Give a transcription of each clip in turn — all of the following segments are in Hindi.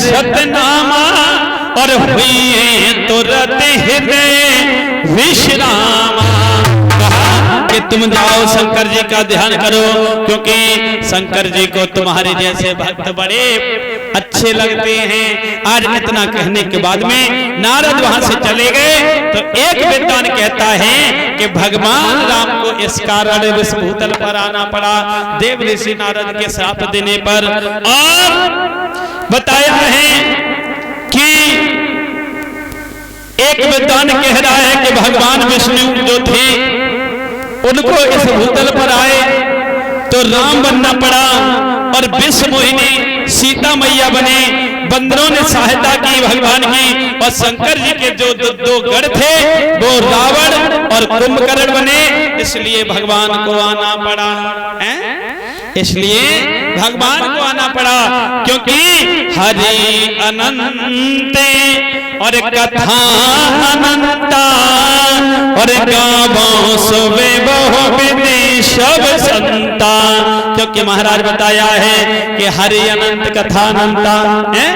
सतनामा और हुई तुरंत हृदय विश्रामा। कहा कि तुम जाओ शंकर जी का ध्यान करो, क्योंकि शंकर जी को तुम्हारे जैसे भक्त बड़े अच्छे लगते हैं। आज इतना कहने के बाद में नारद वहां से चले गए तो एक विद्वान कहता है कि भगवान राम को इस कारण इस भूतल पर आना पड़ा देव ऋषि नारद के श्राप देने पर। और बताया है कि एक विद्वान कह रहा है कि भगवान विष्णु जो थे उनको इस भूतल पर आए तो राम बनना पड़ा, और विश्व मोहिनी सीता मैया बने। बंदरों ने सहायता की भगवान की, और शंकर जी के जो दो गढ़ थे वो रावण और कुंभकर्ण बने। इसलिए भगवान को आना पड़ा, इसलिए भगवान को आना पड़ा, क्योंकि हरि अनंत और कथा अनंता और गावों सुबे बहु विधि सब संता। क्योंकि महाराज बताया है कि हरि अनंत कथा अनंता है,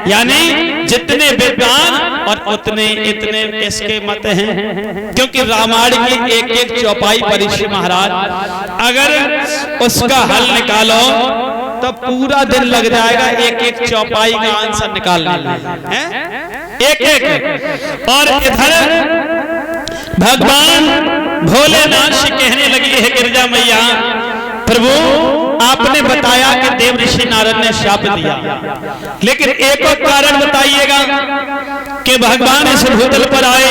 यानी जितने विद्वान और उतने इतने इसके मत हैं। क्योंकि रामायण की एक एक चौपाई पर ऋषि महाराज अगर उसका हल निकालो तो पूरा दिन लग जाएगा एक एक चौपाई का आंसर निकालने में, एक एक। और इधर भगवान भोलेनाथ से कहने लगी है गिरजा मैया, प्रभु आपने बताया कि देव ऋषि नारद ने शाप दिया, लेकिन एक और कारण बताइएगा कि भगवान इस भूतल पर आए,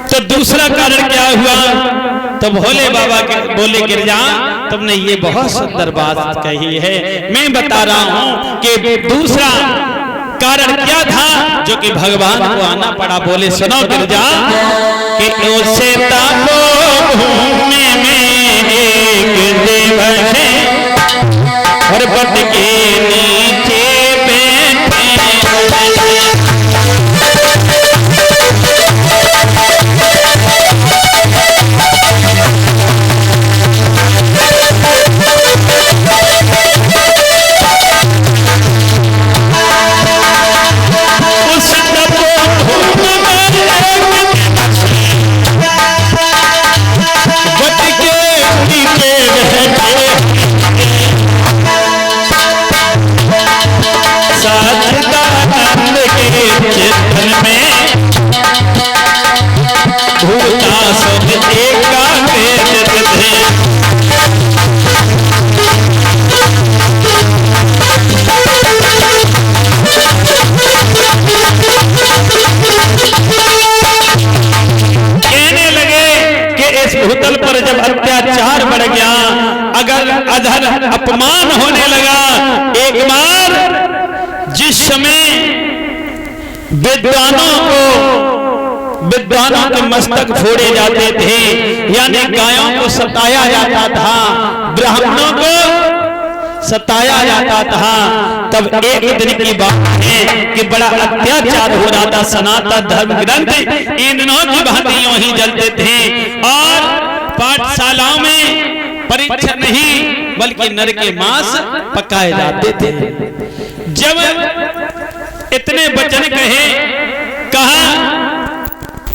तो दूसरा कारण क्या हुआ? तो भोले बाबा के बोले गिरजा तुमने ये बहुत सुंदर बात कही है, मैं बता रहा हूं कि दूसरा कारण क्या था जो कि भगवान को आना पड़ा। बोले सुनो गिरजा कि उसे भूमि में एक देव है और बट के नीचे बैठे भूतल पर जब अत्याचार बढ़ गया, अगर अधर अपमान होने लगा, एक बार जिस समय विद्वानों के मस्तक फोड़े जाते थे, यानी गायों को सताया जाता था, ब्राह्मणों को सताया जाता था, तब एक दिन की बात है कि बड़ा अत्याचार हो रहा था। सनातन धर्म ग्रंथ इन दिनों की भांति यूं ही जलते थे, और पाठशालाओं में परीक्षा नहीं बल्कि नर के मांस पकाए जाते थे। जब इतने वचन कहा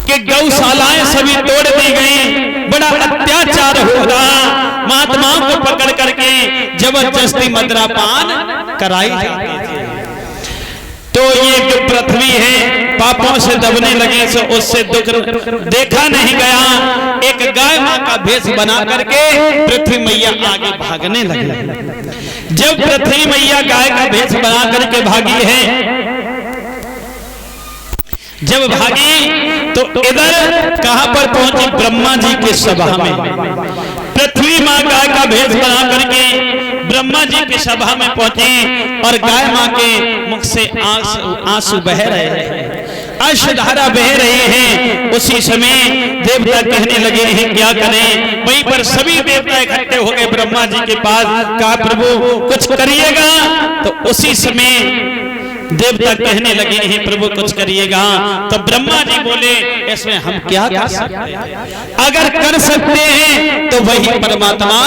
कि गौशालाएं सभी तोड़ दी गई, बड़ा अत्याचार हो रहा, महात्माओं को पकड़ करके जबरदस्ती मदिरा पान कराई जाती थी। तो ये जो पृथ्वी है पापों से दबने लगी, सो उससे दुख देखा नहीं गया। एक गाय मां का भेष बना करके पृथ्वी मैया आगे भागने लगी। जब पृथ्वी मैया गाय का भेष बना करके भागी है, जब भागी तो इधर कहां पर पहुंची? ब्रह्मा जी के सभा में। पृथ्वी मां गाय का भेष बना करके ब्रह्मा जी की सभा में पहुंची, और गाय मां के मुख से आंसू बह रहे हैं, अश्रुधारा बह रही है। उसी समय देवता कहने लगे हैं क्या करें? वहीं पर सभी देवता इकट्ठे हो गए ब्रह्मा जी के पास, कहा प्रभु कुछ करिएगा। तो उसी समय देवता कहने लगे हैं प्रभु कुछ करिएगा। तो ब्रह्मा जी बोले इसमें हम क्या कर सकते हैं? अगर कर सकते हैं तो वही परमात्मा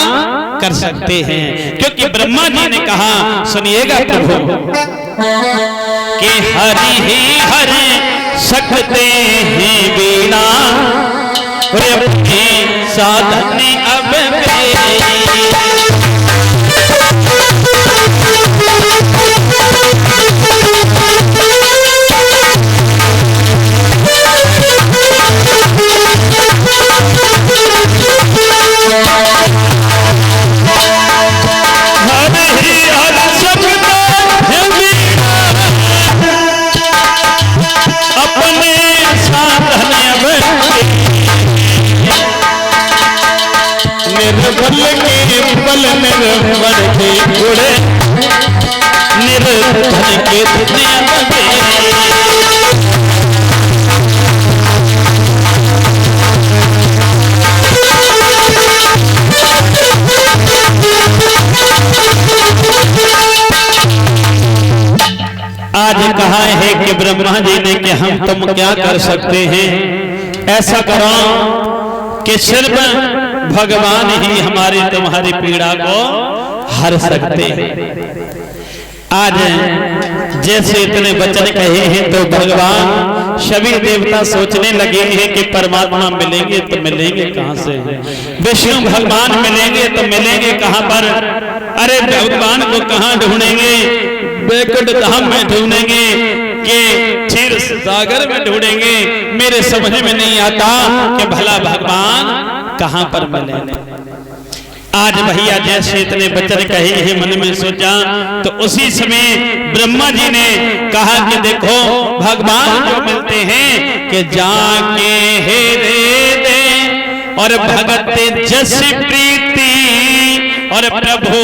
कर सकते हैं, क्योंकि ब्रह्मा जी ने कहा सुनिएगा प्रभु कि हरि ही हरि सकते हैं बिना अपने साधन अब निर्बल के उड़े निर्धन के आज कहा है कि ब्रह्मा जी ने कि हम तुम क्या कर सकते हैं, ऐसा करो कि सिर्फ भगवान ही हमारी तुम्हारी पीड़ा को हर सकते हैं। आज जैसे इतने वचन कहे हैं तो भगवान सभी देवता सोचने लगे हैं कि परमात्मा मिलेंगे तो मिलेंगे कहां से, विष्णु भगवान मिलेंगे तो मिलेंगे कहां पर, अरे भगवान को कहां ढूंढेंगे, बैकुंठ धाम में ढूंढेंगे कि क्षीर सागर में ढूंढेंगे, मेरे समझ में नहीं आता कि भला भगवान कहां पर मिले। आज भैया जैसे इतने वचन कहे हैं मन में सोचा तो उसी समय ब्रह्मा जी ने कहा कि देखो भगवान जो मिलते हैं कि जाके हेरे दे और भगत जस प्रीति और प्रभु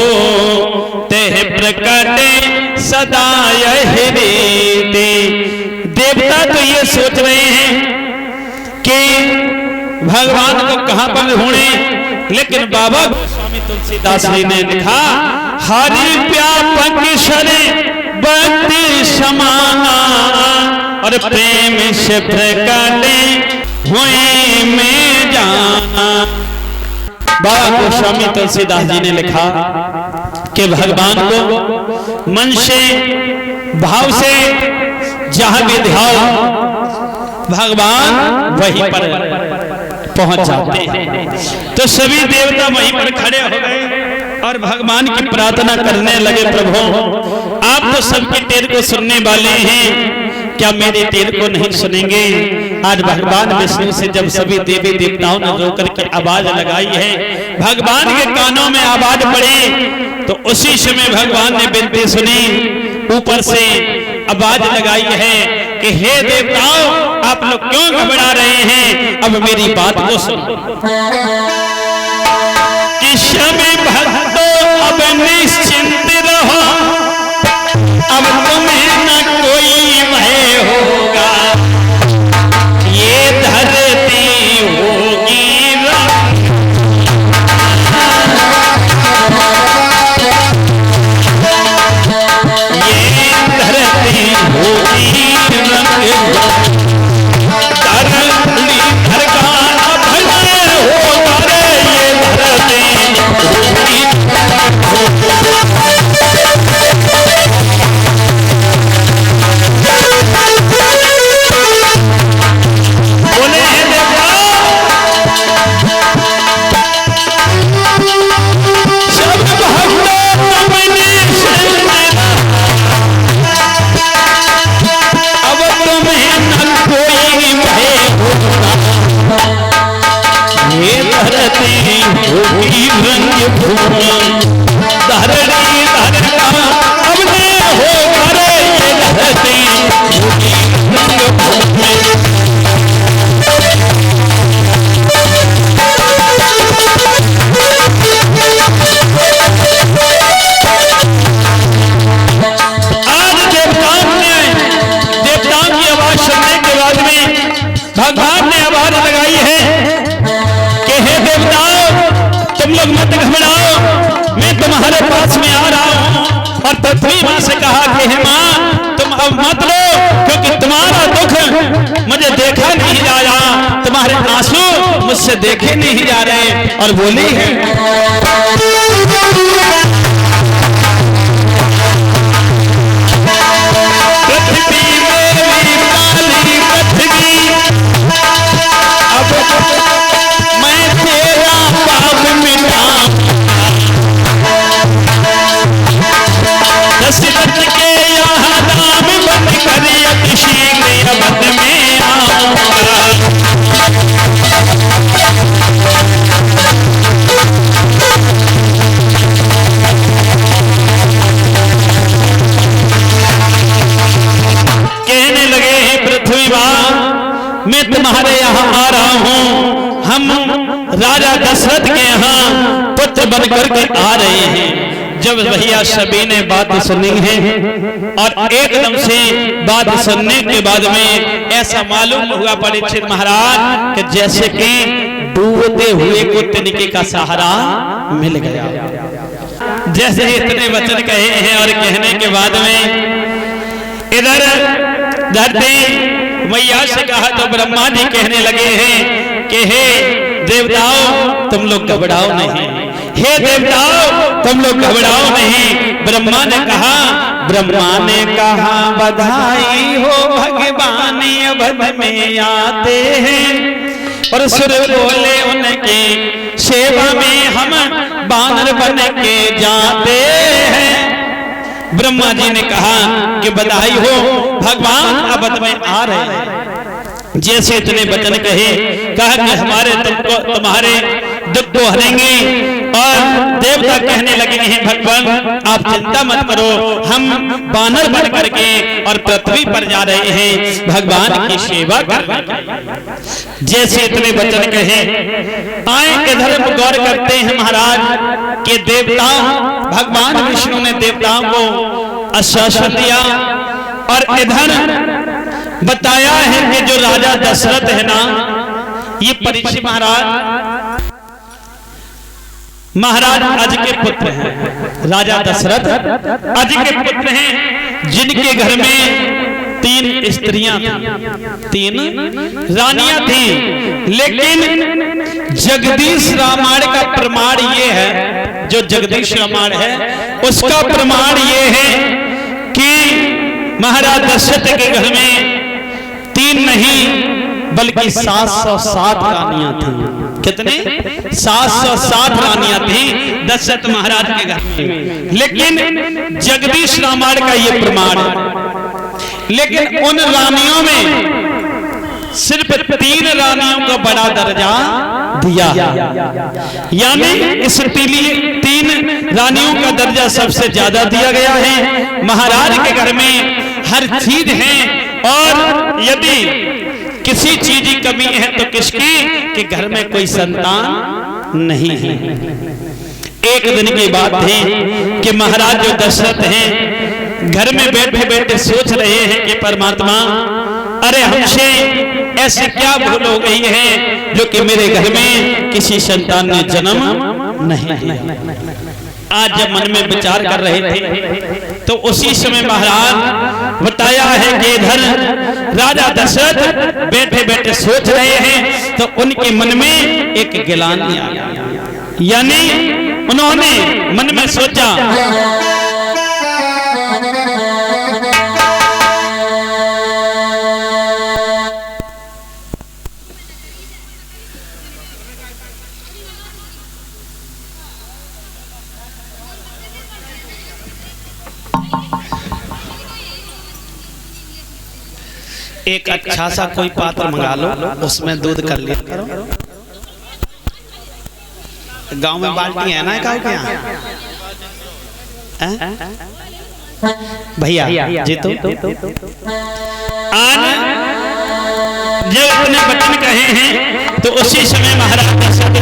तेह प्रकट सदा हेरे दे। देवता तो ये सोच रहे हैं कि भगवान को कहां पर ढूंढे, लेकिन बाबा स्वामी तुलसीदास जी ने लिखा हरि व्यापक शरे भक्ति समाना और प्रेम से प्रकट हुए में जाना। बाबा गोस्वामी तुलसीदास जी ने लिखा कि भगवान को मन से भाव से जहां भी ध्याओ भगवान वहीं पर पहुंच जाते हैं। तो सभी देवता वहीं पर खड़े हो गए और भगवान की प्रार्थना करने लगे, प्रभु आप तो सबके टेर को सुनने वाले हैं, क्या मेरे टेर को नहीं सुनेंगे। आज भगवान विष्णु से जब सभी देवी देवताओं ने रोकर के आवाज लगाई है, भगवान के कानों में आवाज पड़ी तो उसी समय भगवान ने विनती सुनी, ऊपर से आवाज लगाई है कि हे देवताओं आप लोग क्यों घबरा रहे हैं, अब मेरी बात को सुनो। कि समय भक्तों अब निश्चिंत रहो, अब तुम्हें न कोई भय होगा, ये धरती होगी भगवान ने आवाज लगाई है कि हे देवताओं तुम लोग मत घबराओ, मैं तुम्हारे पास में आ रहा हूं। और पृथ्वी मां से कहा कि हे मां तुम अब मत लो, क्योंकि तुम्हारा दुख मुझे देखा नहीं जा रहा, तुम्हारे आंसू मुझसे देखे नहीं जा रहे। और बोली है पृथ्वी राजा दशरथ के यहाँ पुत्र बनकर के आ रहे हैं। जब भैया सभी ने बात सुनी है और एकदम से बात सुनने के बाद में ऐसा मालूम हुआ परीक्षित महाराज कि जैसे कि डूबते हुए को तिनके का सहारा मिल गया। जैसे इतने वचन कहे हैं और कहने के बाद में इधर धरती मैया से कहा तो ब्रह्मा जी कहने लगे हैं कि हे देवताओं तुम लोग घबराओ नहीं, हे देवताओं तुम लोग घबराओ नहीं। ब्रह्मा ने कहा बधाई हो भगवान अवध में आते हैं और सुर बोले उनकी सेवा में हम बानर बन के जाते हैं। ब्रह्मा जी ने कहा कि बधाई हो भगवान अवध में आ रहे हैं। जैसे इतने वचन कहा कि हमारे तुम्हारे दुख को हरेंगे और देवता कहने लगे हैं भगवान आप चिंता मत करो, हम बानर बन करके और पृथ्वी पर जा रहे हैं भगवान की सेवा करने। जैसे इतने वचन कहे आए इधर गौर करते हैं महाराज के देवता भगवान विष्णु ने देवताओं को आश्वासन दिया और इधर बताया है कि जो राजा दशरथ है ना ये परीक्षित महाराज अज के पुत्र हैं। राजा दशरथ अज के पुत्र हैं जिनके घर में 3 स्त्रियां थी, 3 रानियां थी। लेकिन जगदीश रामायण का प्रमाण ये है, जो जगदीश रामायण है उसका प्रमाण ये है कि महाराज दशरथ के घर में 3 नहीं बल्कि 707 रानियां थी। कितने? 707 रानियां थी दशरथ महाराज के घर में। लेकिन जगदीश रामायण का ये प्रमाण है। लेकिन उन रानियों में सिर्फ 3 रानियों को बड़ा दर्जा दिया, यानी इस 3 रानियों का दर्जा सबसे ज्यादा दिया गया है। महाराज के घर में हर चीज है और यदि किसी चीज की कमी है तो किसकी कि घर में कोई संतान नहीं है। एक दिन की बात थी कि महाराज जो दशरथ हैं घर में बैठे बैठे सोच रहे हैं कि परमात्मा अरे हमसे ऐसी क्या भूल हो गई है जो कि मेरे घर में किसी संतान ने जन्म नहीं लिया। आज जब मन में विचार कर रहे थे तो उसी समय महाराज बताया है कि इधर राजा दशरथ बैठे बैठे सोच रहे हैं तो उनके मन में एक गिलानी आया, यानी उन्होंने मन में सोचा एक अच्छा सा कोई पात्र मंगा लो, उसमें दूध कर लिया करो। गांव में बाल्टी है ना गाँव के यहाँ भैया जी तो आज जब अपने वचन कहे हैं तो उसी समय महाराज दशरथ जो